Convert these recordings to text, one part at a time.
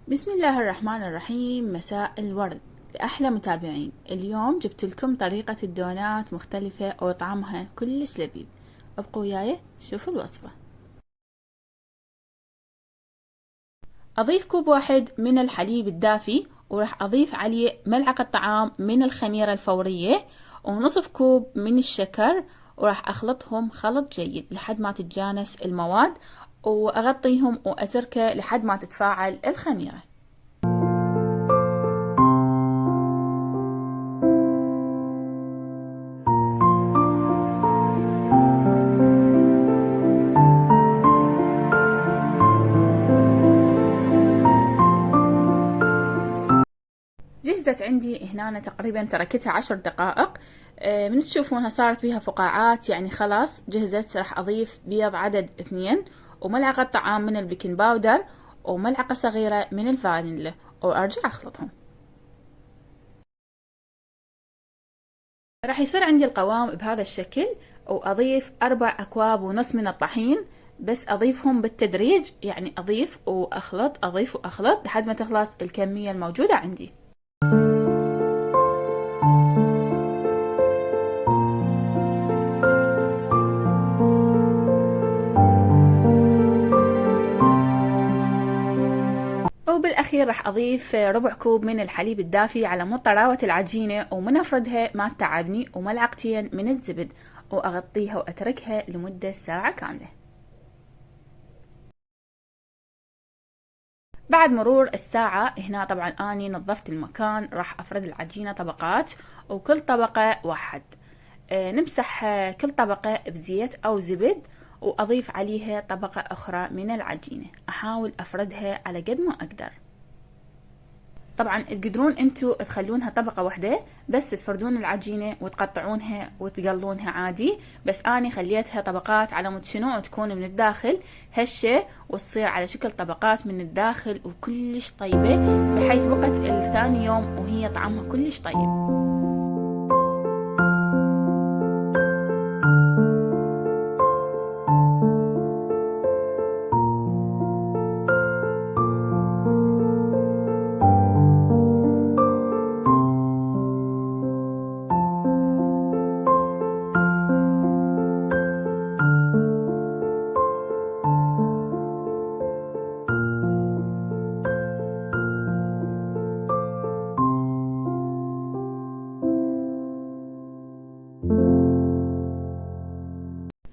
بسم الله الرحمن الرحيم. مساء الورد لأحلى متابعين. اليوم جبت لكم طريقة الدونات مختلفة وطعمها كلش لذيذ. ابقوا وياي شوفوا الوصفة. أضيف كوب واحد من الحليب الدافي، وراح أضيف عليه ملعقة طعام من الخميرة الفورية ونصف كوب من الشكر، وراح أخلطهم خلط جيد لحد ما تتجانس المواد، وأغطيهم وأتركه لحد ما تتفاعل الخميرة. جهزت عندي هنا تقريبا تركتها 10 دقائق. من تشوفونها صارت بيها فقاعات، يعني خلاص جهزت. راح أضيف بيض عدد 2 وملعقة طعام من البيكنج باودر وملعقة صغيرة من الفانيلا، وأرجع أخلطهم. راح يصير عندي القوام بهذا الشكل، وأضيف 4 أكواب ونص من الطحين، بس أضيفهم بالتدريج، يعني أضيف وأخلط أضيف وأخلط لحد ما تخلص الكمية الموجودة عندي. وبالأخير راح أضيف ربع كوب من الحليب الدافي على مود طراوة العجينة، ومن أفردها ما تتعبني، وملعقتين من الزبد، وأغطيها وأتركها لمدة ساعة كاملة. بعد مرور الساعة هنا طبعا أني نظفت المكان. راح أفرد العجينة طبقات، وكل طبقة واحد. نمسح كل طبقة بزيت أو زبد، وأضيف عليها طبقة أخرى من العجينة. أحاول أفردها على قد ما أقدر. طبعا تقدرون انتو تخلونها طبقة واحدة بس تفردون العجينة وتقطعونها وتقلونها عادي، بس اني خليتها طبقات على مود شنو تكون من الداخل هشة، وتصير على شكل طبقات من الداخل وكلش طيبة، بحيث وقت الثاني يوم وهي طعمها كلش طيب.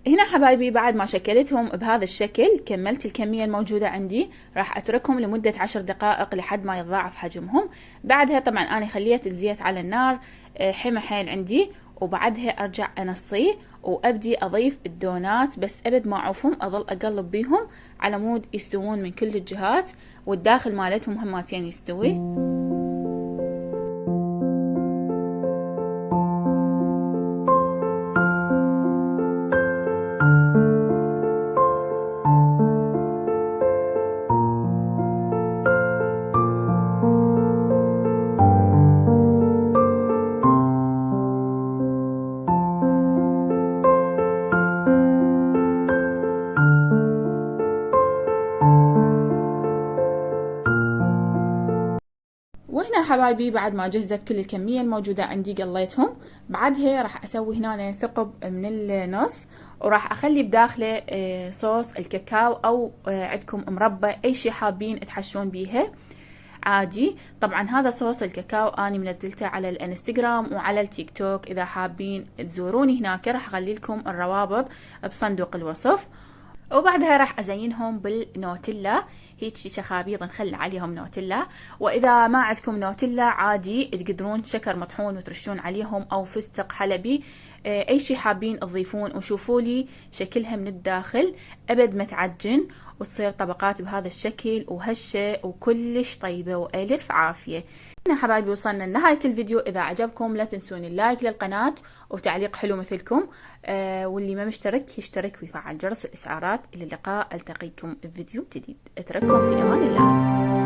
هنا حبايبي بعد ما شكلتهم بهذا الشكل كملت الكمية الموجودة عندي. راح اتركهم لمدة 10 دقائق لحد ما يتضاعف حجمهم. بعدها طبعا انا خليت الزيت على النار حمى حيل عندي، وبعدها ارجع انصيه وابدي اضيف الدونات، بس ابد ما اعوفهم، اظل اقلب بيهم على مود يستوون من كل الجهات، والداخل مالتهم هماتين يستوي. وهنا حبايبي بعد ما جهزت كل الكمية الموجودة عندي قليتهم. بعدها راح اسوي هنا ثقب من النص، وراح اخلي بداخله صوص الكاكاو، او عندكم مربى، اي شي حابين تحشون بيها عادي. طبعا هذا صوص الكاكاو اني منزلته على الانستغرام وعلى التيك توك، اذا حابين تزوروني هناك راح اخلي لكم الروابط بصندوق الوصف. وبعدها راح ازينهم بالنوتيلا، هيك شخابيط نخلي عليهم نوتيلا. واذا ما عندكم نوتيلا عادي تقدرون شكر مطحون وترشون عليهم، او فستق حلبي، اي شي حابين تضيفون. وشوفوا لي شكلها من الداخل ابد ما تعجن، وتصير طبقات بهذا الشكل وهشة وكلش طيبة، والف عافية. هنا حبايبي وصلنا لنهاية الفيديو. إذا عجبكم لا تنسون اللايك للقناة وتعليق حلو مثلكم، واللي ما مشترك يشترك ويفعل جرس الإشعارات. إلى اللقاء، ألتقيكم بفيديو جديد. أترككم في أمان الله.